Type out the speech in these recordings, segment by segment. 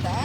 చెప్తా.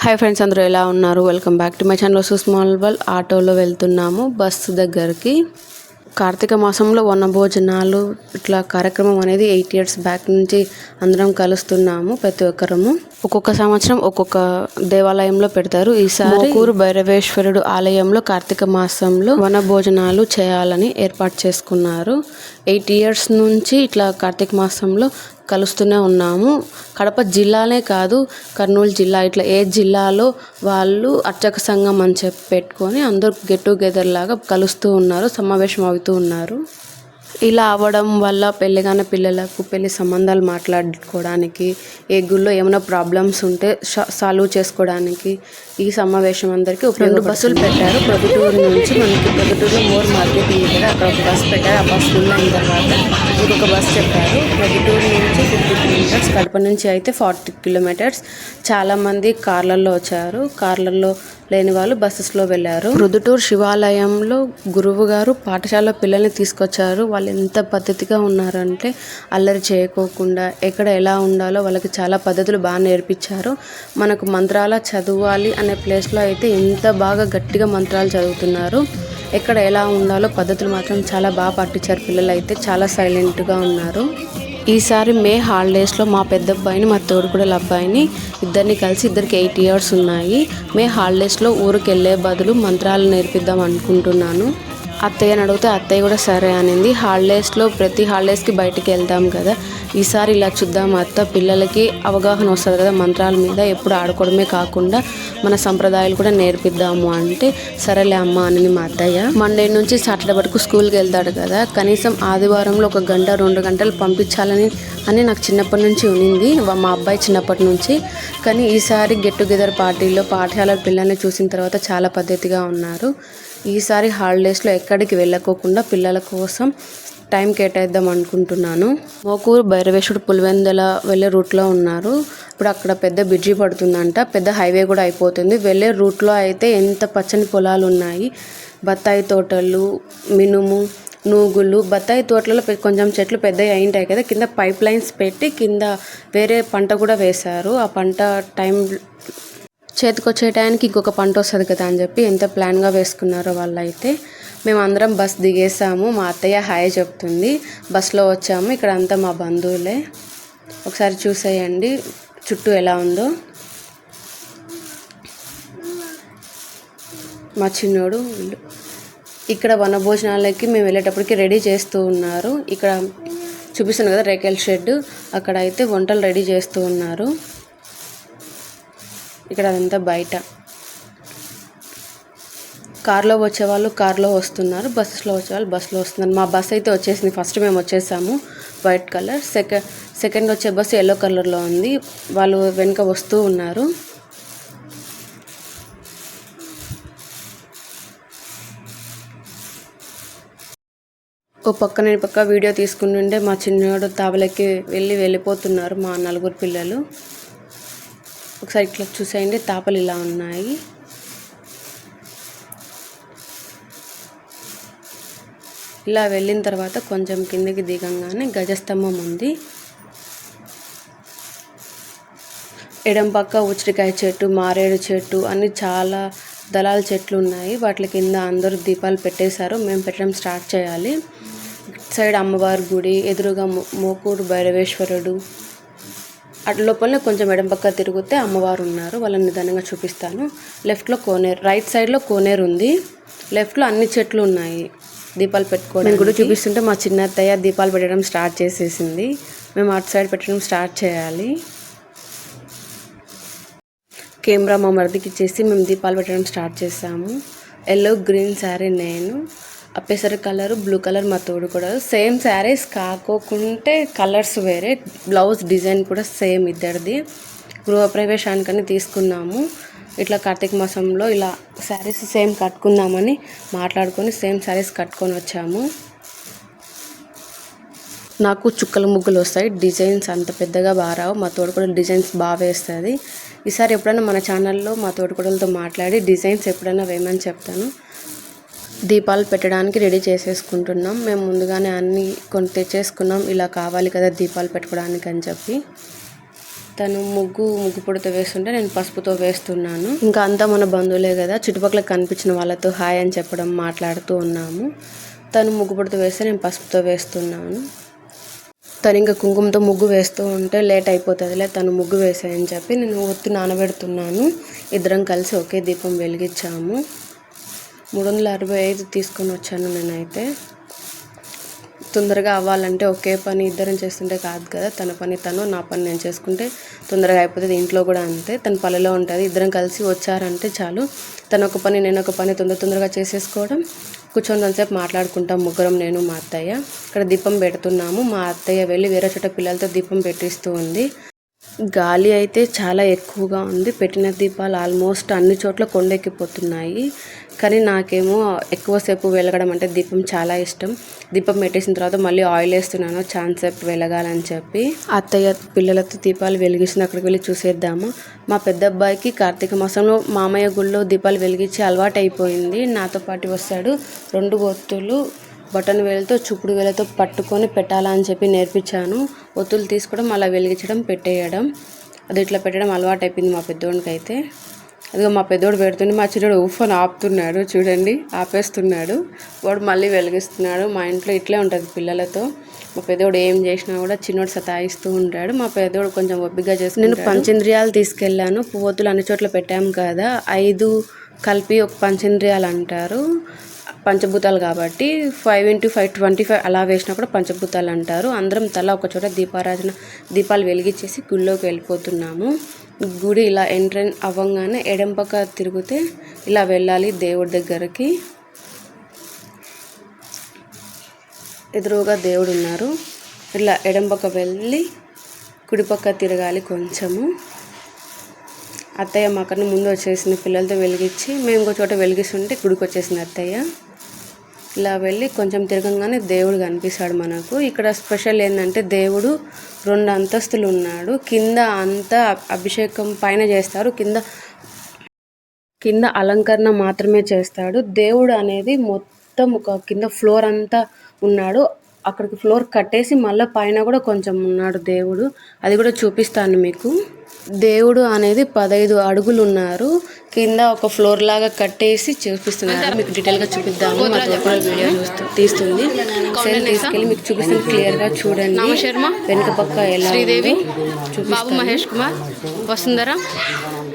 Hi friends, అందరూ ఎలా ఉన్నారు? Welcome back to my channel. Small world. ఆటోలో వెళ్తున్నాము బస్సు దగ్గరికి. కార్తీక మాసంలో వనభోజనాలు ఇట్లా కార్యక్రమం అనేది 8 years బ్యాక్ నుంచి అందరం కలుస్తున్నాము. ప్రతి ఒక్కరము ఒక్కొక్క సంవత్సరం ఒక్కొక్క దేవాలయంలో పెడతారు. ఈసారి మోకూరు భైరవేశ్వరుడు ఆలయంలో కార్తీక మాసంలో వనభోజనాలు చేయాలని ఏర్పాటు చేసుకున్నారు. 8 years నుంచి ఇట్లా కార్తీక మాసంలో కలుస్తూనే ఉన్నాము. కడప జిల్లానే కాదు, కర్నూలు జిల్లా, ఇట్లా ఏ జిల్లాలో వాళ్ళు అర్చక సంఘం అని చెప్పి పెట్టుకొని అందరూ గెట్ టుగెదర్ లాగా కలుస్తూ ఉన్నారు, సమావేశం అవుతూ ఉన్నారు. ఇలా అవ్వడం వల్ల పెళ్ళిగానే పిల్లలకు పెళ్లి సంబంధాలు మాట్లాడుకోవడానికి, ఏ గుళ్ళో ఏమైనా ప్రాబ్లమ్స్ ఉంటే సాల్వ్ చేసుకోవడానికి ఈ సమావేశం అందరికీ 2 బస్సులు పెట్టారు. ప్రొద్దుటూరు నుంచి మనకి ప్రొద్దుటూరులో మోర్ మార్కెట్ ఉంది కదా, అక్కడ ఒక బస్సు పెట్టారు. ఆ బస్సు ఫుల్ అయిన తర్వాత ఇంకొక బస్సు చెప్పారు. ప్రొద్దుటూరు నుంచి 50 kilometers, కడప నుంచి అయితే 40 kilometers. చాలామంది కార్లలో వచ్చారు. కార్లలో లేని వాళ్ళు బస్సెస్లో వెళ్ళారు. ప్రొద్దుటూరు శివాలయంలో గురువు గారు పాఠశాల పిల్లల్ని తీసుకొచ్చారు. వాళ్ళు ఎంత పద్ధతిగా ఉన్నారంటే అల్లరి చేయకోకుండా ఎక్కడ ఎలా ఉండాలో వాళ్ళకి చాలా పద్ధతులు బాగా నేర్పించారు. మనకు మంత్రాల చదవాలి అనే ప్లేస్లో అయితే ఎంత బాగా గట్టిగా మంత్రాలు చదువుతున్నారు. ఎక్కడ ఎలా ఉండాలో పద్ధతులు మాత్రం చాలా బాగా పాటించారు. పిల్లలు అయితే చాలా సైలెంట్గా ఉన్నారు. ఈసారి మే హాలిడేస్లో మా పెద్ద అబ్బాయిని, మా తోడుకోడల అబ్బాయిని ఇద్దరిని కలిసి, ఇద్దరికి 8 years ఉన్నాయి. మే హాలిడేస్లో ఊరికి వెళ్ళే బదులు మంత్రాలు నేర్పిద్దాం అనుకుంటున్నాను. అత్తయ్యని అడిగితే అత్తయ్య కూడా సరే అనింది. హాలిడేస్లో ప్రతి హాలిడేస్కి బయటికి వెళ్తాం కదా, ఈసారి ఇలా చూద్దాం అత్త, పిల్లలకి అవగాహన వస్తుంది కదా మంత్రాల మీద, ఎప్పుడు ఆడుకోవడమే కాకుండా మన సంప్రదాయాలు కూడా నేర్పిద్దాము అంటే సరేలే అమ్మ అనింది మా అత్తయ్య. మండే నుంచి సాటర్డే వరకు స్కూల్కి వెళ్తాడు కదా, కనీసం ఆదివారంలో 1 గంట 2 గంటలు పంపించాలని నాకు చిన్నప్పటి నుంచి ఉన్నింది, మా అబ్బాయి చిన్నప్పటి నుంచి. కానీ ఈసారి గెట్ టుగెదర్ పార్టీలో పాఠశాల పిల్లల్ని చూసిన తర్వాత చాలా పద్ధతిగా ఉన్నారు. ఈసారి హాలిడేస్లో ఎక్కడికి వెళ్ళకోకుండా పిల్లల కోసం టైం కేటాయిద్దాం అనుకుంటున్నాను. మోకూరు భైరవేశ్వరుడు పులివెందుల వెళ్ళే రూట్లో ఉన్నారు. ఇప్పుడు అక్కడ పెద్ద బ్రిడ్జి పడుతుందంట, పెద్ద హైవే కూడా అయిపోతుంది. వెళ్ళే రూట్లో అయితే ఎంత పచ్చని పొలాలు ఉన్నాయి, బత్తాయి తోటలు, మినుము, నూగులు. బత్తాయి తోటలలో కొంచెం చెట్లు పెద్దవి అయింటాయి కదా, కింద పైప్ లైన్స్ పెట్టి కింద వేరే పంట కూడా వేశారు. ఆ పంట టైం చేతికొచ్చే టైంకి ఇంకొక పంట వస్తుంది కదా అని చెప్పి ఎంత ప్లాన్గా వేసుకున్నారో వాళ్ళైతే. మేము అందరం బస్ దిగేసాము. మా అత్తయ్య హాయ్ చెప్తుంది. బస్లో వచ్చాము. ఇక్కడ అంతా మా బంధువులే. ఒకసారి చూసేయండి చుట్టూ ఎలా ఉందో. మా చిన్నోడు ఇక్కడ వనభోజనాలకి మేము వెళ్ళేటప్పటికి రెడీ చేస్తూ ఉన్నారు. ఇక్కడ చూపిస్తాను కదా రేకెల్ షెడ్, అక్కడ అయితే వంటలు రెడీ చేస్తూ ఉన్నారు. ఇక్కడ అదంతా బయట. కార్లో వచ్చేవాళ్ళు కార్లో వస్తున్నారు, బస్సులో వచ్చేవాళ్ళు బస్సులో వస్తున్నారు. మా బస్ అయితే వచ్చేసింది. ఫస్ట్ మేము వచ్చేసాము వైట్ కలర్. సెకండ్ వచ్చే బస్సు ఎల్లో కలర్లో ఉంది. వాళ్ళు వెనుక వస్తూ ఉన్నారు. ఓ పక్క నేను పక్క వీడియో తీసుకుంటుంటే మా చిన్నోడు తాబలకి వెళ్ళిపోతున్నారు మా 4 పిల్లలు. ఒకసారి ఇట్లా చూసేయండి, తాపలు ఇలా ఉన్నాయి. ఇలా వెళ్ళిన తర్వాత కొంచెం కిందకి దిగంగానే గజస్తంభం ఉంది. ఎడం పక్క ఉసిరికాయ చెట్టు, మారేడు చెట్టు అన్ని చాలా దళాల చెట్లు ఉన్నాయి. వాటి కింద అందరూ దీపాలు పెట్టేశారు. మేము పెట్టడం స్టార్ట్ చేయాలి. సైడ్ అమ్మవారి గుడి, ఎదురుగా మోకూరు భైరవేశ్వరుడు. అటు లోపలనే కొంచెం ఎడం పక్క తిరిగితే అమ్మవారు ఉన్నారు. వాళ్ళని నిదానంగా చూపిస్తాను. లెఫ్ట్లో కోనేరు, రైట్ సైడ్లో కోనేరు ఉంది. లెఫ్ట్లో అన్ని చెట్లు ఉన్నాయి దీపాలు పెట్టుకోవడానికి. కూడా చూపిస్తుంటే మా చిన్న అత్తయ్య దీపాలు పెట్టడం స్టార్ట్ చేసేసింది. మేము అటు సైడ్ పెట్టడం స్టార్ట్ చేయాలి. కెమెరా మా మరిదికి ఇచ్చేసి మేము దీపాలు పెట్టడం స్టార్ట్ చేసాము. ఎల్లో గ్రీన్ శారీ నేను, పెసర కలర్, బ్లూ కలర్ మా తోడు కూడా. సేమ్ శారీస్ కాకోకుంటే కలర్స్ వేరే, బ్లౌజ్ డిజైన్ కూడా సేమ్ ఇద్దరిది. గృహప్రవేశానికని తీసుకున్నాము. ఇట్లా కార్తీక మాసంలో ఇలా శారీస్ సేమ్ కట్టుకుందామని మాట్లాడుకొని సేమ్ శారీస్ కట్టుకొని వచ్చాము. నాకు చుక్కల ముగ్గులు వస్తాయి, డిజైన్స్ అంత పెద్దగా బాగా రావు. మా తోడుకోడలు డిజైన్స్ బాగా వేస్తుంది. ఈసారి ఎప్పుడైనా మన ఛానల్లో మా తోడుకోడలతో మాట్లాడి డిజైన్స్ ఎప్పుడైనా వేయమని చెప్తాను. దీపాలు పెట్టడానికి రెడీ చేసేసుకుంటున్నాం. మేము ముందుగానే అన్నీ కొన్ని తెచ్చేసుకున్నాం, ఇలా కావాలి కదా దీపాలు పెట్టుకోవడానికి అని చెప్పి. తను ముగ్గు పొడితో వేస్తుంటే నేను పసుపుతో వేస్తున్నాను. ఇంకా అంతా మన బంధువులే కదా, చుట్టుపక్కల కనిపించిన వాళ్ళతో హాయ్ అని చెప్పడం మాట్లాడుతూ ఉన్నాము. తను ముగ్గు పొడితో వేస్తే నేను పసుపుతో వేస్తున్నాను. తను ఇంకా కుంకుమతో ముగ్గు వేస్తూ ఉంటే లేట్ అయిపోతుందిలే, తను ముగ్గు వేసాయని చెప్పి నేను ఒత్తి నానబెడుతున్నాను. ఇద్దరం కలిసి ఒకే దీపం వెలిగించాము. 365 తీసుకొని వచ్చాను నేనైతే. తొందరగా అవ్వాలంటే ఒకే పని ఇద్దరం చేస్తుంటే కాదు కదా, తన పని తను, నా పని నేను చేసుకుంటే తొందరగా అయిపోతుంది. ఇంట్లో కూడా అంతే, తన పనిలో ఉంటుంది. ఇద్దరం కలిసి వచ్చారంటే చాలు, తను ఒక పని నేను ఒక పని తొందరగా చేసేసుకోవడం. కూర్చొని మాట్లాడుకుంటాం ముగ్గురం, నేను మా అత్తయ్య. ఇక్కడ దీపం పెడుతున్నాము. మా అత్తయ్య వెళ్ళి వేరే చోట పిల్లలతో దీపం పెట్టిస్తూ ఉంది. గాలి అయితే చాలా ఎక్కువగా ఉంది. పెట్టిన దీపాలు ఆల్మోస్ట్ అన్ని చోట్ల కొండెక్కిపోతున్నాయి. కానీ నాకేమో ఎక్కువసేపు వెలగడం అంటే దీపం చాలా ఇష్టం. దీపం పెట్టేసిన తర్వాత మళ్ళీ ఆయిల్ వేస్తున్నాను ఛాన్స్ సేపు వెలగాలని చెప్పి. అత్తయ్య పిల్లలతో దీపాలు వెలిగిస్తుంది, అక్కడికి వెళ్ళి చూసేద్దాము. మా పెద్ద అబ్బాయికి కార్తీక మాసంలో మామయ్య గుళ్ళో దీపాలు వెలిగించి అలవాటు అయిపోయింది. నాతో పాటు వస్తాడు. 2 ఒత్తులు బటన్ వేలతో చూపుడు వేలతో పట్టుకొని పెట్టాలని చెప్పి నేర్పించాను. ఒత్తులు తీసుకోవడం, అలా వెలిగించడం, పెట్టేయడం, అది ఇట్లా పెట్టడం అలవాటు అయిపోయింది మా పెద్దోడికి అయితే. అదిగో మా పెద్దోడు పెడుతుంటే మా చిన్నోడు ఉఫ్ అని ఆపుతున్నాడు, చూడండి ఆపేస్తున్నాడు. వాడు మళ్ళీ వెలిగిస్తున్నాడు. మా ఇంట్లో ఇట్లే ఉంటుంది పిల్లలతో. మా పెద్దోడు ఏం చేసినా కూడా చిన్నోడు సతాయిస్తూ ఉంటాడు. మా పెద్దోడు కొంచెం ఒప్పిగా చేసి నేను పంచేంద్రియాలు తీసుకెళ్ళాను. పువ్వొత్తులు అన్ని చోట్ల పెట్టాము కదా, 5 కలిపి ఒక పంచేంద్రియాలు అంటారు. పంచభూతాలు కాబట్టి 5 × 5 25 అలా వేసినా కూడా పంచభూతాలు అంటారు. అందరం తల ఒక చోట దీపాలు వెలిగించేసి గుళ్ళోకి వెళ్ళిపోతున్నాము. గుడి ఇలా ఎంట్రన్ అవ్వగానే ఎడం పక్క తిరిగితే ఇలా వెళ్ళాలి దేవుడి దగ్గరికి. ఎదురుగా దేవుడు ఉన్నారు. ఇలా ఎడం పక్క వెళ్ళి కుడి పక్క తిరగాలి కొంచెము. అత్తయ్య మాకన్నా ముందు వచ్చేసింది, పిల్లలతో వెలిగించి మేము ఇంకో చోట వెలిగిస్తుంటే గుడికి వచ్చేసింది అత్తయ్య. ఇలా వెళ్ళి కొంచెం తిరగంగానే దేవుడు కనిపిస్తాడు మనకు. ఇక్కడ స్పెషల్ ఏంటంటే దేవుడు 2 అంతస్తులు ఉన్నాడు. కింద అంతా అభిషేకం పైన చేస్తారు, కింద అలంకరణ మాత్రమే చేస్తాడు. దేవుడు అనేది మొత్తం ఒక కింద ఫ్లోర్ అంతా ఉన్నాడు. అక్కడికి ఫ్లోర్ కట్టేసి మళ్ళీ పైన కూడా కొంచెం ఉన్నాడు దేవుడు, అది కూడా చూపిస్తాను మీకు. దేవుడు అనేది 15 అడుగులు ఉన్నారు. కింద ఒక ఫ్లోర్ లాగా కట్టేసి చూపిస్తున్నారు. మీకు డీటెయిల్గా చూపిద్దాము. మా తోపుల వీడియో తీస్తుంది, సెల్ తీసుకెళ్ళి మీకు చూపిస్తుంది క్లియర్గా చూడండి. వెనుక పక్క ఎలా శ్రీదేవి, బాబు మహేష్ కుమార్, వసుంధర,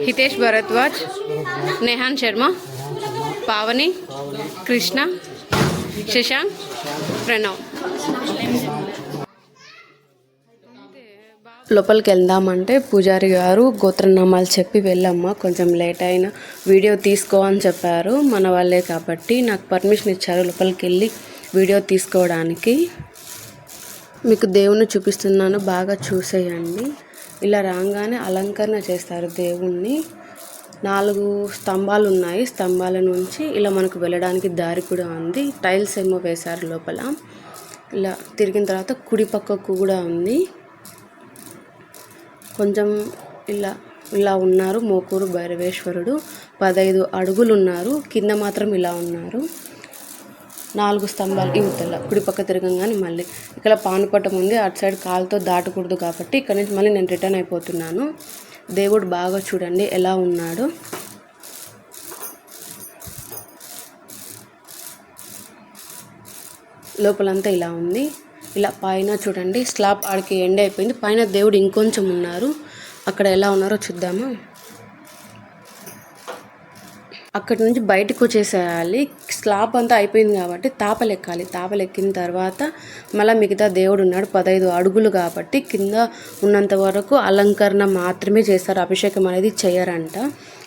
హితేష్ భరద్వాజ్, నేహాన్ శర్మ, పావని, కృష్ణ, శశాంక్, ప్రణవ్. లోపలికి వెళ్దామంటే పూజారి గారు గోత్రనామాలు చెప్పి వెళ్ళమ్మా, కొంచెం లేట్ అయినా వీడియో తీసుకో అని చెప్పారు. మన వాళ్ళే కాబట్టి నాకు పర్మిషన్ ఇచ్చారు లోపలికి వెళ్ళి వీడియో తీసుకోవడానికి. మీకు దేవుణ్ణి చూపిస్తున్నాను, బాగా చూసేయండి. ఇలా రాగానే అలంకరణ చేస్తారు దేవుణ్ణి. 4 స్తంభాలు ఉన్నాయి. స్తంభాల నుంచి ఇలా మనకు వెళ్ళడానికి దారి కూడా ఉంది. టైల్స్ ఏమో వేశారు లోపల. ఇలా తిరిగిన తర్వాత కుడి పక్కకు కూడా ఉంది. కొంచెం ఇలా ఉన్నారు. మోకూరు భైరవేశ్వరుడు 15 అడుగులు ఉన్నారు. కింద మాత్రం ఇలా ఉన్నారు. 4 స్తంభాలు ఇవతల కుడి పక్క తిరగంగానే మళ్ళీ ఇక్కడ పానుపట్టం ఉంది. అటు సైడ్ కాలుతో దాటకూడదు కాబట్టి ఇక్కడ నుంచి మళ్ళీ నేను రిటర్న్ అయిపోతున్నాను. దేవుడు బాగా చూడండి ఎలా ఉన్నాడు. లోపలంతా ఇలా ఉంది. ఇలా పైన చూడండి స్లాబ్ ఆడికి ఎండ్ అయిపోయింది. పైన దేవుడు ఇంకొంచెం ఉన్నారు. అక్కడ ఎలా ఉన్నారో చూద్దామా. అక్కడి నుంచి బయటకు వచ్చేసేయాలి. స్లాబ్ అంతా అయిపోయింది కాబట్టి తాపలెక్కాలి. తాపలెక్కిన తర్వాత మళ్ళీ మిగతా దేవుడు ఉన్నాడు. 15 అడుగులు కాబట్టి కింద ఉన్నంత వరకు అలంకరణ మాత్రమే చేస్తారు, అభిషేకం అనేది చేయరంట.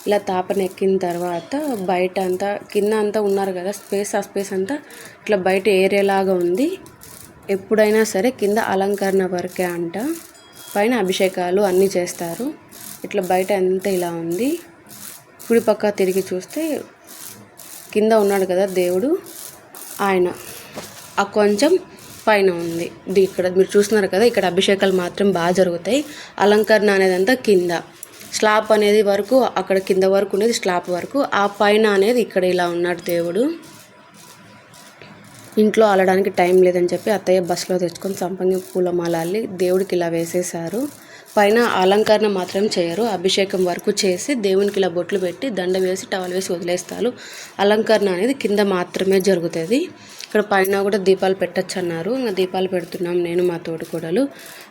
ఇలా తాపన ఎక్కిన తర్వాత బయట అంతా కింద అంతా ఉన్నారు కదా స్పేస్, ఆ స్పేస్ అంతా ఇట్లా బయట ఏరియా లాగా ఉంది. ఎప్పుడైనా సరే కింద అలంకరణ వరకే అంట, పైన అభిషేకాలు అన్నీ చేస్తారు. ఇట్లా బయట అంతా ఇలా ఉంది. కుడి పక్క తిరిగి చూస్తే కింద ఉన్నాడు కదా దేవుడు, ఆయన ఆ కొంచెం పైన ఉంది. ఇక్కడ మీరు చూస్తున్నారు కదా, ఇక్కడ అభిషేకాలు మాత్రం బాగా జరుగుతాయి. అలంకరణ అనేది అంతా కింద. స్లాబ్ అనేది వరకు అక్కడ కింద వరకు ఉండేది స్లాబ్ వరకు, ఆ పైన అనేది ఇక్కడ ఇలా ఉన్నాడు దేవుడు. ఇంట్లో అల్లడానికి టైం లేదని చెప్పి అత్తయ్య బస్సులో తెచ్చుకొని సంపంగి పూలమాల అల్లి దేవుడికి ఇలా వేసేశారు. పైన అలంకరణ మాత్రం చేయరు. అభిషేకం వరకు చేసి దేవునికి ఇలా బొట్లు పెట్టి దండ వేసి టవల్ వేసి వదిలేస్తారు. అలంకరణ అనేది కింద మాత్రమే జరుగుతుంది. ఇక్కడ పైన కూడా దీపాలు పెట్టచ్చు అన్నారు. ఇంకా దీపాలు పెడుతున్నాం నేను మా తోటికోడలు.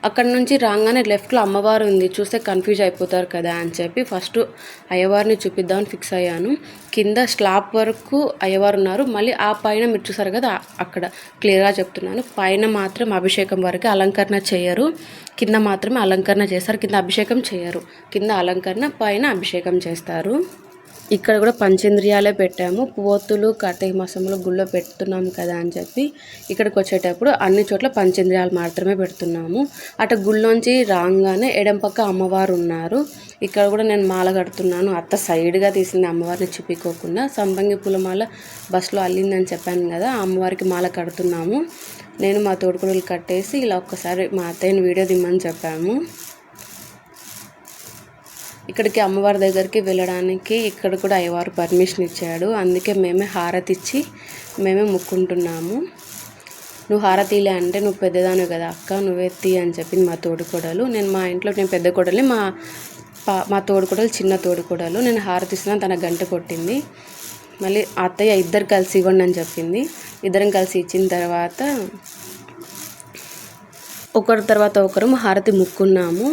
అక్కడ నుంచి రాగానే లెఫ్ట్లో అమ్మవారు ఉంది, చూస్తే కన్ఫ్యూజ్ అయిపోతారు కదా అని చెప్పి ఫస్ట్ అయ్యవారిని చూపిద్దామని ఫిక్స్ అయ్యాను. కింద స్లాబ్ వరకు అయ్యవారు ఉన్నారు. మళ్ళీ ఆ పైన మీరు చూసారు కదా, అక్కడ క్లియర్గా చెప్తున్నాను, పైన మాత్రం అభిషేకం వరకు అలంకరణ చేయరు, కింద మాత్రమే అలంకరణ చేస్తారు. కింద అభిషేకం చేయరు, కింద అలంకరణ, పైన అభిషేకం చేస్తారు. ఇక్కడ కూడా పంచేంద్రియాలే పెట్టాము. పోతులు కార్తీక మాసంలో గుళ్ళో పెడుతున్నాం కదా అని చెప్పి ఇక్కడికి వచ్చేటప్పుడు అన్ని చోట్ల పంచేంద్రియాలు మాత్రమే పెడుతున్నాము. అటు గుళ్ళోంచి రాగానే ఎడం పక్క అమ్మవారు ఉన్నారు. ఇక్కడ కూడా నేను మాల కడుతున్నాను. అత్త సైడ్గా తీసింది అమ్మవారిని చూపించుకోకుండా. సంపంగి పూలమాల బస్సులో అల్లిందని చెప్పాను కదా, అమ్మవారికి మాల కడుతున్నాము. నేను మా తోడుకోడలు కట్టేసి ఇలా ఒక్కసారి మా అత్తయ్యని వీడియో దిమ్మని చెప్పాము. ఇక్కడికి అమ్మవారి దగ్గరికి వెళ్ళడానికి ఇక్కడ కూడా అయ్యవారు పర్మిషన్ ఇచ్చాడు. అందుకే మేమే హారతి ఇచ్చి మేమే ముక్కుంటున్నాము. నువ్వు హారతీలే అంటే నువ్వు పెద్దదాను కదా అక్క, నువ్వెత్తి అని చెప్పింది మా తోడుకోడలు. నేను మా ఇంట్లో నేను పెద్ద కోడలి, మా తోడుకోడలు చిన్న తోడుకోడలు. నేను హారతి ఇస్తున్నాను, తన గంట కొట్టింది. మళ్ళీ అత్తయ్య ఇద్దరు కలిసి ఇవ్వండి అని చెప్పింది. ఇద్దరం కలిసి ఇచ్చిన తర్వాత ఒకరి తర్వాత ఒకరు హారతి ముక్కున్నాము.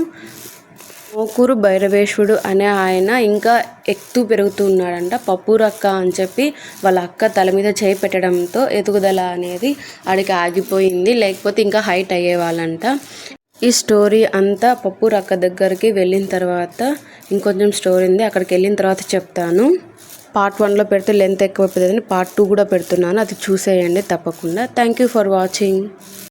మోకూరు భైరవేశ్వరుడు అనే ఆయన ఇంకా ఎక్కుతూ పెరుగుతూ ఉన్నాడంట. పప్పురక్క అని చెప్పి వాళ్ళ అక్క తల మీద చేయి పెట్టడంతో ఎదుగుదల అనేది ఆడికి ఆగిపోయింది, లేకపోతే ఇంకా హైట్ అయ్యేవాళ్ళంట. ఈ స్టోరీ అంతా పప్పురక్క దగ్గరికి వెళ్ళిన తర్వాత ఇంకొంచెం స్టోరీ ఉంది, అక్కడికి వెళ్ళిన తర్వాత చెప్తాను. పార్ట్ 1లో పెడితే లెంత్ ఎక్కువ అయిపోతుందని పార్ట్ 2 కూడా పెడుతున్నాను, అది చూసేయండి తప్పకుండా. Thank you for watching.